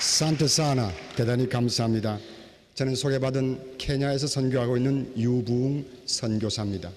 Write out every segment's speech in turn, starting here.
산트사나 대단히 감사합니다. 저는 소개받은 케냐에서 선교하고 있는 유부웅 선교사입니다.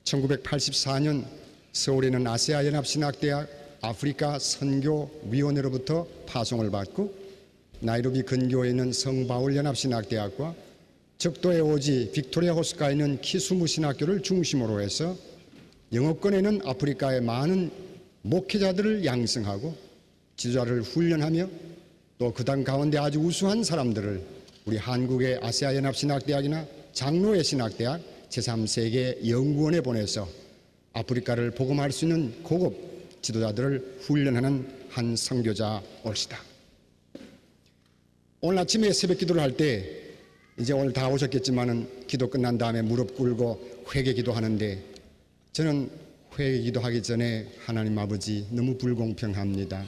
1984년 서울에 있는 아시아연합신학대학 아프리카 선교위원회로부터 파송을 받고 나이로비 근교에 있는 성바울연합신학대학과 적도의 오지 빅토리아 호스가에 있는 키수무 신학교를 중심으로 해서 영어권에 있는 아프리카의 많은 목회자들을 양성하고 지도자를 훈련하며 또 그 당 가운데 아주 우수한 사람들을 우리 한국의 아시아연합신학대학이나 장로회 신학대학 제3세계 연구원에 보내서 아프리카를 복음할 수 있는 고급 지도자들을 훈련하는 한 선교자 올시다. 오늘 아침에 새벽 기도를 할 때 이제 오늘 다 오셨겠지만은 기도 끝난 다음에 무릎 꿇고 회개 기도하는데 저는 회개 기도하기 전에 하나님 아버지 너무 불공평합니다.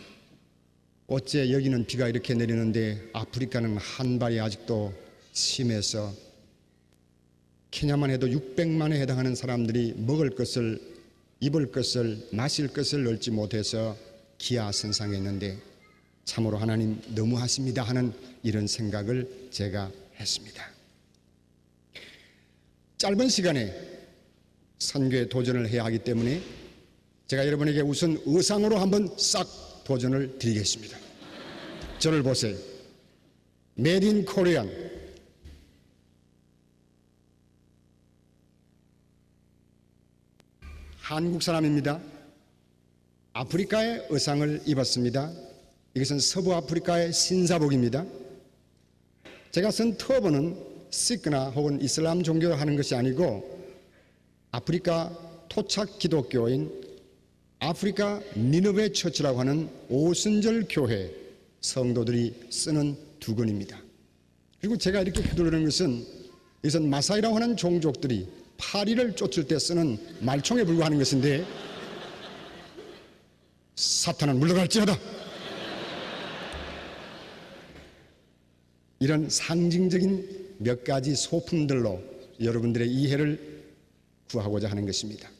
어째 여기는 비가 이렇게 내리는데 아프리카는 한발이 아직도 심해서 케냐만 해도 600만에 해당하는 사람들이 먹을 것을 입을 것을 마실 것을 얻지 못해서 기아선상에 있는데 참으로 하나님 너무하십니다 하는 이런 생각을 제가 했습니다. 짧은 시간에 선교에 도전을 해야 하기 때문에 제가 여러분에게 우선 의상으로 한번 싹 도전을 드리겠습니다. 저를 보세요. 메이드 인 코리안. 한국 사람입니다. 아프리카의 의상을 입었습니다. 이것은 서부 아프리카의 신사복입니다. 제가 쓴 터번은 시크나 혹은 이슬람 종교를 하는 것이 아니고 아프리카 토착 기독교인 아프리카 니느웨 처치라고 하는 오순절 교회 성도들이 쓰는 두건입니다. 그리고 제가 이렇게 휘두르는 것은 이것은 마사이라고 하는 종족들이 파리를 쫓을 때 쓰는 말총에 불과하는 것인데 사탄은 물러갈지어다. 이런 상징적인 몇 가지 소품들로 여러분들의 이해를 구하고자 하는 것입니다.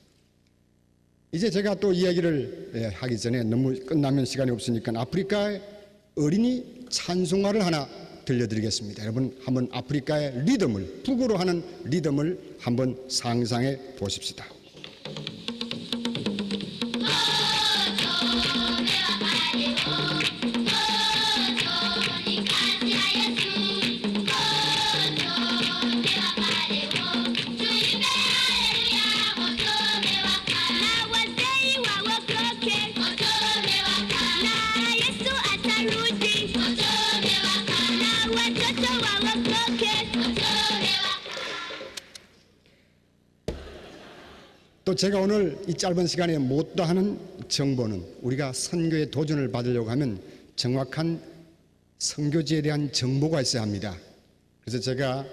이제 제가 또 이야기를 하기 전에 너무 끝나면 시간이 없으니까 아프리카의 어린이 찬송가를 하나 들려드리겠습니다. 여러분 한번 아프리카의 리듬을 북으로 하는 리듬을 한번 상상해 보십시다. 또 제가 오늘 이 짧은 시간에 못다 하는 정보는 우리가 선교에 도전을 받으려고 하면 정확한 선교지에 대한 정보가 있어야 합니다. 그래서 제가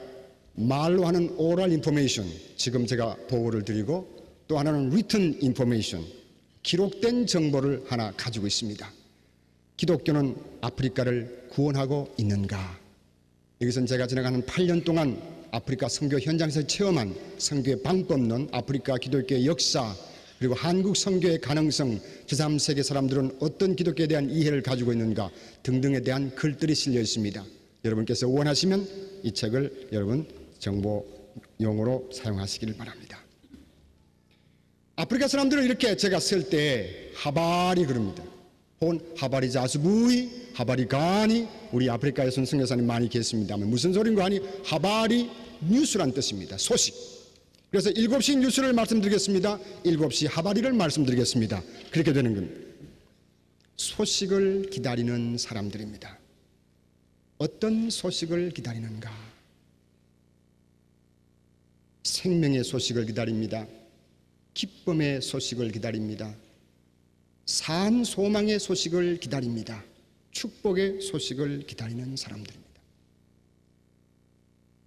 말로 하는 오럴 인포메이션, 지금 제가 보고를 드리고 또 하나는 리튼 인포메이션, 기록된 정보를 하나 가지고 있습니다. 기독교는 아프리카를 구원하고 있는가? 이것은 제가 지나가는 8년 동안 아프리카 선교 현장에서 체험한 선교의 방법론, 아프리카 기독교의 역사, 그리고 한국 선교의 가능성, 제3세계 사람들은 어떤 기독교에 대한 이해를 가지고 있는가 등등에 대한 글들이 실려 있습니다. 여러분께서 원하시면 이 책을 여러분 정보용으로 사용하시길 바랍니다. 아프리카 사람들은 이렇게 제가 쓸 때 하바리 그럽니다. 혹은 하바리 자수부이, 하바리 가니, 우리 아프리카에서는 선교사님 많이 계십니다만 무슨 소린가 하니 하바리 뉴스란 뜻입니다. 소식. 그래서 7시 뉴스를 말씀드리겠습니다. 7시 하바리를 말씀드리겠습니다. 그렇게 되는 겁니다. 소식을 기다리는 사람들입니다. 어떤 소식을 기다리는가? 생명의 소식을 기다립니다. 기쁨의 소식을 기다립니다. 산 소망의 소식을 기다립니다. 축복의 소식을 기다리는 사람들입니다.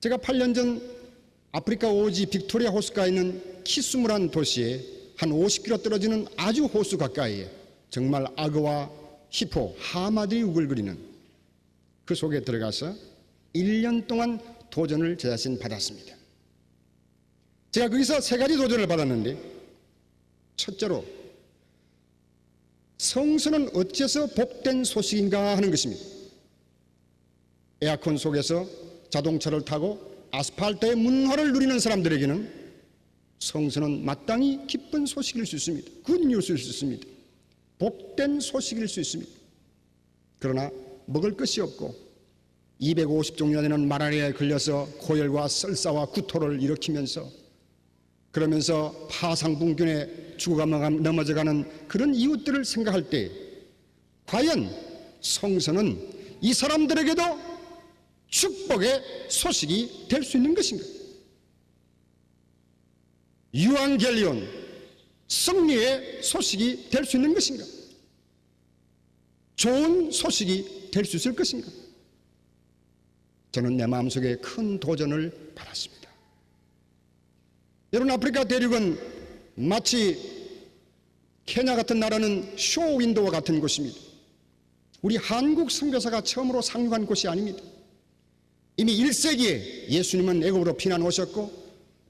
제가 8년 전 아프리카 오지 빅토리아 호수가에 있는 키수무란 도시에 한 50km 떨어지는 아주 호수 가까이에 정말 악어와 히포, 하마들이 우글거리는 그 속에 들어가서 1년 동안 도전을 제 자신 받았습니다. 제가 거기서 3가지 도전을 받았는데 첫째로 성서는 어째서 복된 소식인가 하는 것입니다. 에어컨 속에서 자동차를 타고 아스팔트의 문화를 누리는 사람들에게는 성서는 마땅히 기쁜 소식일 수 있습니다. 굿뉴스일 수 있습니다. 복된 소식일 수 있습니다. 그러나 먹을 것이 없고 250종이나 되는 말라리아에 걸려서 고열과 설사와 구토를 일으키면서 그러면서 파상풍균에 죽어가 넘어져가는 그런 이웃들을 생각할 때 과연 성서는 이 사람들에게도 축복의 소식이 될 수 있는 것인가? 유앙겔리온, 승리의 소식이 될 수 있는 것인가? 좋은 소식이 될 수 있을 것인가? 저는 내 마음속에 큰 도전을 받았습니다. 여러분, 아프리카 대륙은 마치 케냐 같은 나라는 쇼윈도와 같은 곳입니다. 우리 한국 선교사가 처음으로 상륙한 곳이 아닙니다. 이미 1세기에 예수님은 애굽으로 피난 오셨고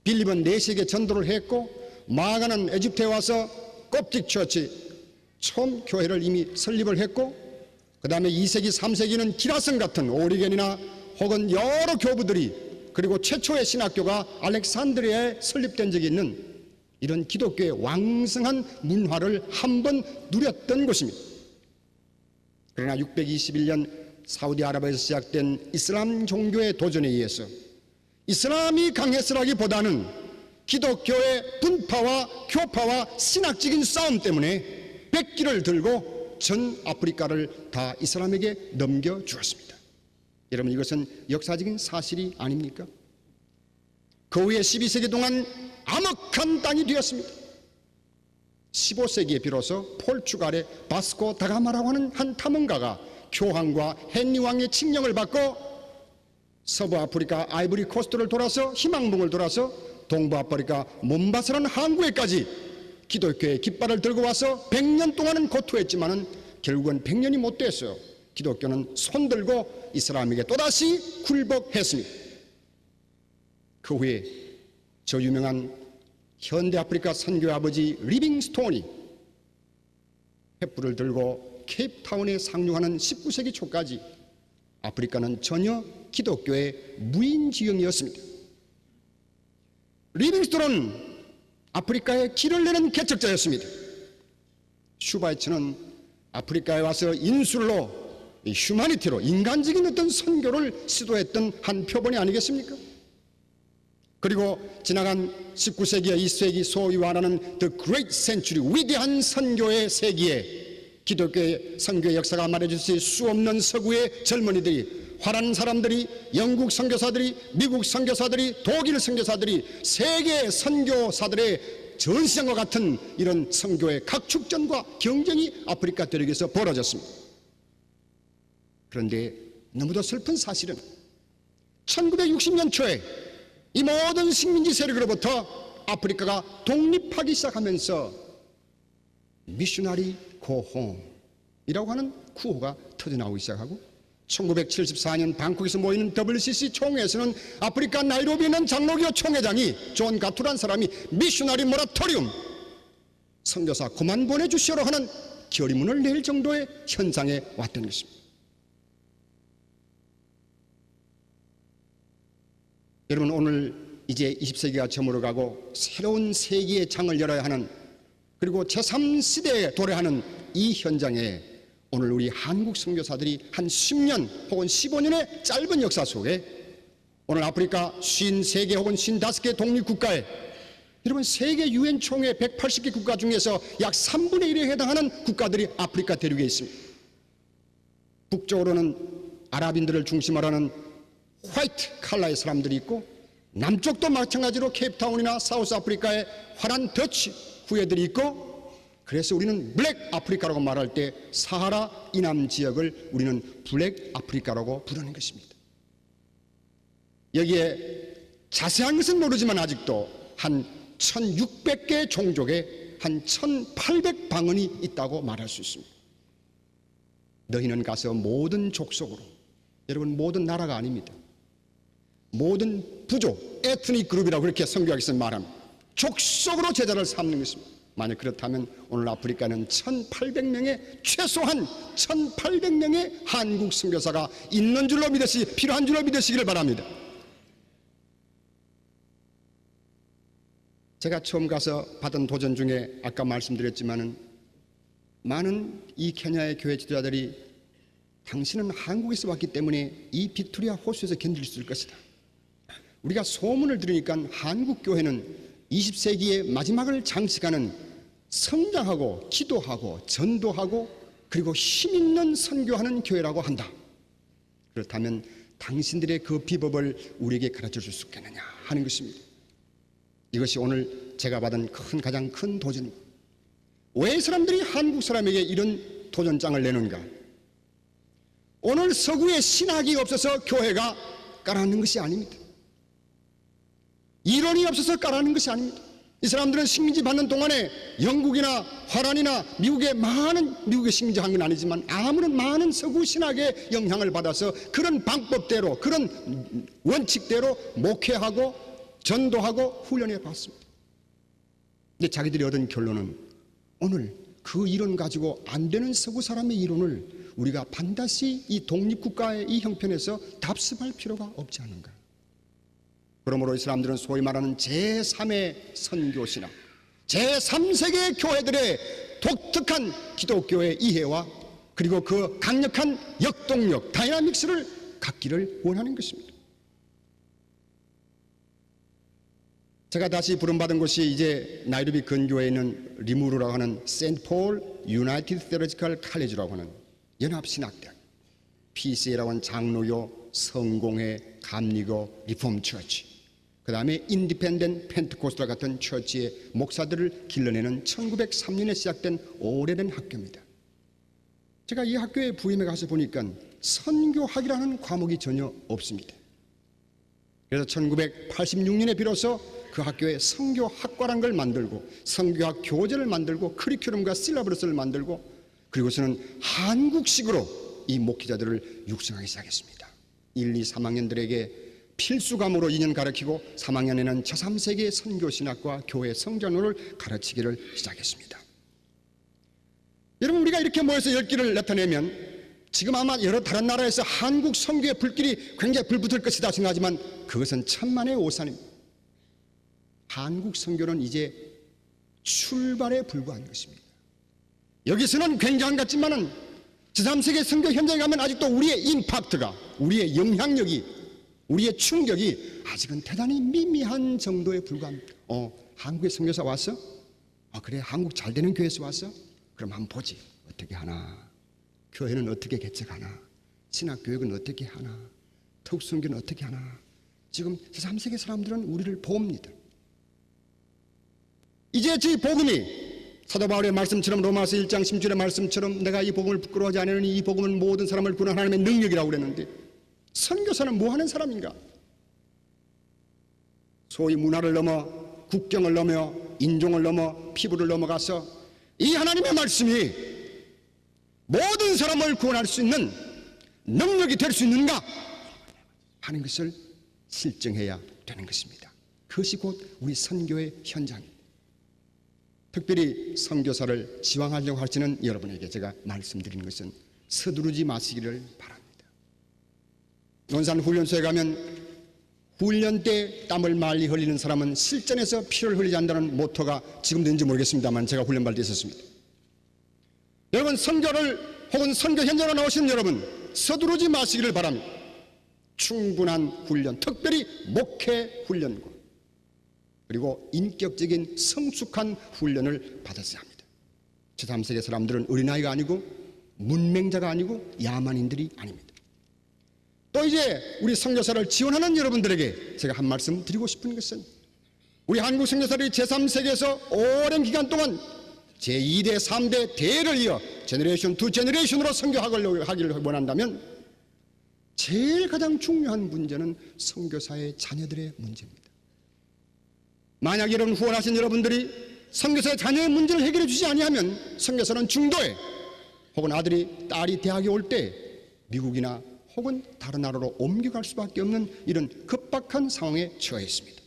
빌립은 4세기에 전도를 했고 마가는 에집트에 와서 껍직 처치 처음 교회를 이미 설립을 했고 그 다음에 2세기 3세기는 기라성 같은 오리겐이나 혹은 여러 교부들이 그리고 최초의 신학교가 알렉산드리아에 설립된 적이 있는 이런 기독교의 왕성한 문화를 한번 누렸던 곳입니다. 그러나 621년 사우디아라비아에서 시작된 이슬람 종교의 도전에 의해서 이슬람이 강했으라기보다는 기독교의 분파와 교파와 신학적인 싸움 때문에 백기를 들고 전 아프리카를 다 이슬람에게 넘겨주었습니다. 여러분, 이것은 역사적인 사실이 아닙니까? 그 후에 12세기 동안 암흑한 땅이 되었습니다. 15세기에 비로소 포르투갈의 바스코 다가마라고 하는 한 탐험가가 교황과 헨리 왕의 칙령을 받고 서부 아프리카 아이보리 코스트를 돌아서 희망봉을 돌아서 동부 아프리카 몬바사라는 항구에까지 기독교의 깃발을 들고 와서 100년 동안은 고투했지만은 결국은 100년이 못 됐어요. 기독교는 손들고 이슬람에게 또다시 굴복했습니다. 그 후에 저 유명한 현대 아프리카 선교의 아버지 리빙스톤이 횃불을 들고 케이프타운에 상륙하는 19세기 초까지 아프리카는 전혀 기독교의 무인지형이었습니다. 리빙스톤은 아프리카에 길을 내는 개척자였습니다. 슈바이츠는 아프리카에 와서 인술로 휴머니티로 인간적인 어떤 선교를 시도했던 한 표본이 아니겠습니까? 그리고 지나간 19세기와 20세기 소위 말하는 The Great Century, 위대한 선교의 세기에 기독교의 선교의 역사가 말해줄 수 없는 서구의 젊은이들이, 화란 사람들이, 영국 선교사들이, 미국 선교사들이, 독일 선교사들이, 세계 선교사들의 전시장과 같은 이런 선교의 각축전과 경쟁이 아프리카 대륙에서 벌어졌습니다. 그런데 너무도 슬픈 사실은 1960년 초에 이 모든 식민지 세력으로부터 아프리카가 독립하기 시작하면서 미셔너리 고홈이라고 하는 구호가 터져나오기 시작하고 1974년 방콕에서 모이는 WCC 총회에서는 아프리카 나이로비에 있는 장로교 총회장이 존 가투란 사람이 미셔너리 모라토리움, 선교사 그만 보내주시오로 하는 결의문을 낼 정도의 현상에 왔던 것입니다. 여러분, 오늘 이제 20세기가 저물어가고 새로운 세기의 장을 열어야 하는, 그리고 제3시대에 도래하는 이 현장에 오늘 우리 한국 선교사들이 한 10년 혹은 15년의 짧은 역사 속에 오늘 아프리카 53개 혹은 55개 독립국가에, 여러분, 세계 유엔 총회 180개 국가 중에서 약 3분의 1에 해당하는 국가들이 아프리카 대륙에 있습니다. 북쪽으로는 아랍인들을 중심으로 하는 화이트 칼라의 사람들이 있고, 남쪽도 마찬가지로 케이프타운이나 사우스 아프리카에 화란 더치 후예들이 있고, 그래서 우리는 블랙 아프리카라고 말할 때 사하라 이남 지역을 우리는 블랙 아프리카라고 부르는 것입니다. 여기에 자세한 것은 모르지만 아직도 한 1600개 종족의 한 1800방언이 있다고 말할 수 있습니다. 너희는 가서 모든 족속으로, 여러분, 모든 나라가 아닙니다. 모든 부족, 에트닉 그룹이라고 그렇게 성경에서 말합니다. 족속으로 제자를 삼는 것입니다. 만약 그렇다면 오늘 아프리카는 1,800명의 최소한 1,800명의 한국 선교사가 있는 줄로 필요한 줄로 믿으시기를 바랍니다. 제가 처음 가서 받은 도전 중에 아까 말씀드렸지만은 많은 이 케냐의 교회 지도자들이 당신은 한국에서 왔기 때문에 이 빅토리아 호수에서 견딜 수 있을 것이다. 우리가 소문을 들으니까 한국 교회는 20세기의 마지막을 장식하는 성장하고 기도하고 전도하고 그리고 힘있는 선교하는 교회라고 한다. 그렇다면 당신들의 그 비법을 우리에게 가르쳐 줄 수 있겠느냐 하는 것입니다. 이것이 오늘 제가 받은 가장 큰 도전입니다. 왜 사람들이 한국 사람에게 이런 도전장을 내는가? 오늘 서구에 신학이 없어서 교회가 깔아놓는 것이 아닙니다. 이론이 없어서 깔아놓는 것이 아닙니다. 이 사람들은 식민지 받는 동안에 영국이나 화란이나 미국의 식민지 한 건 아니지만 아무런 많은 서구 신학의 영향을 받아서 그런 방법대로 그런 원칙대로 목회하고 전도하고 훈련해 봤습니다. 근데 자기들이 얻은 결론은 오늘 그 이론 가지고 안 되는 서구 사람의 이론을 우리가 반드시 이 독립국가의 이 형편에서 답습할 필요가 없지 않은가. 그러므로 이 사람들은 소위 말하는 제3의 선교신학, 제3세계 교회들의 독특한 기독교의 이해와 그리고 그 강력한 역동력, 다이나믹스를 갖기를 원하는 것입니다. 제가 다시 부름받은 곳이 이제 나이로비 근교에 있는 리무르라고 하는 세인트 폴 유나이티드 테올로지컬 칼리지라고 하는 연합신학대학, PCA라고 하는 장로교, 성공회, 감리교, 리폼 처치, 그 다음에 인디펜던트 펜트코스탈 같은 처치의 목사들을 길러내는 1903년에 시작된 오래된 학교입니다. 제가 이 학교에 부임해 가서 보니까 선교학이라는 과목이 전혀 없습니다. 그래서 1986년에 비로소 그 학교에 선교학과라는 걸 만들고 선교학 교재를 만들고 커리큘럼과 실러버스를 만들고 그리고서는 한국식으로 이 목회자들을 육성하기 시작했습니다. 1, 2, 3학년들에게 필수 과목으로 2년 가르치고 3학년에는 제3세계 선교신학과 교회 성전론을 가르치기를 시작했습니다. 여러분, 우리가 이렇게 모여서 열기를 나타내면 지금 아마 여러 다른 나라에서 한국 선교의 불길이 굉장히 불붙을 것이다 생각하지만 그것은 천만의 오산입니다. 한국 선교는 이제 출발에 불과한 것입니다. 여기서는 굉장한 것 같지만은 제3세계 선교 현장에 가면 아직도 우리의 임팩트가, 우리의 영향력이, 우리의 충격이 아직은 대단히 미미한 정도에 불과합니다. 한국에 선교사 왔어? 그래, 한국 잘 되는 교회에서 왔어? 그럼 한번 보지. 어떻게 하나? 교회는 어떻게 개척하나? 신학교육은 어떻게 하나? 특수선교는 어떻게 하나? 지금 제3세계 사람들은 우리를 봅니다. 이제 저희 복음이 사도 바울의 말씀처럼 로마서 1장 10절의 말씀처럼 내가 이 복음을 부끄러워하지 않으니 이 복음은 모든 사람을 구원하는 하나님의 능력이라고 그랬는데 선교사는 뭐 하는 사람인가? 소위 문화를 넘어 국경을 넘어 인종을 넘어 피부를 넘어가서 이 하나님의 말씀이 모든 사람을 구원할 수 있는 능력이 될 수 있는가 하는 것을 실증해야 되는 것입니다. 그것이 곧 우리 선교의 현장입니다. 특별히 선교사를 지망하려고 하시는 여러분에게 제가 말씀드리는 것은 서두르지 마시기를 바랍니다. 논산 훈련소에 가면 훈련 때 땀을 많이 흘리는 사람은 실전에서 피를 흘리지 않는다는 모토가 지금도 있는지 모르겠습니다만 제가 훈련받을 때 있었습니다. 여러분, 선교를 혹은 선교 현장으로 나오시는 여러분, 서두르지 마시기를 바랍니다. 충분한 훈련, 특별히 목회 훈련과 그리고 인격적인 성숙한 훈련을 받았어야 합니다. 제3세계 사람들은 어린아이가 아니고 문맹자가 아니고 야만인들이 아닙니다. 또 이제 우리 선교사를 지원하는 여러분들에게 제가 한 말씀 드리고 싶은 것은 우리 한국 선교사들이 제3세계에서 오랜 기간 동안 제2대, 3대 대를 이어 제너레이션 투 제너레이션으로 선교하기를 원한다면 제일 가장 중요한 문제는 선교사의 자녀들의 문제입니다. 만약 여러분 후원하신 여러분들이 선교사의 자녀의 문제를 해결해 주지 아니하면 선교사는 중도에 혹은 아들이 딸이 대학에 올 때 미국이나 혹은 다른 나라로 옮겨갈 수밖에 없는 이런 급박한 상황에 처해 있습니다.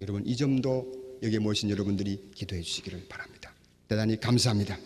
여러분, 이 점도 여기에 모신 여러분들이 기도해 주시기를 바랍니다. 대단히 감사합니다.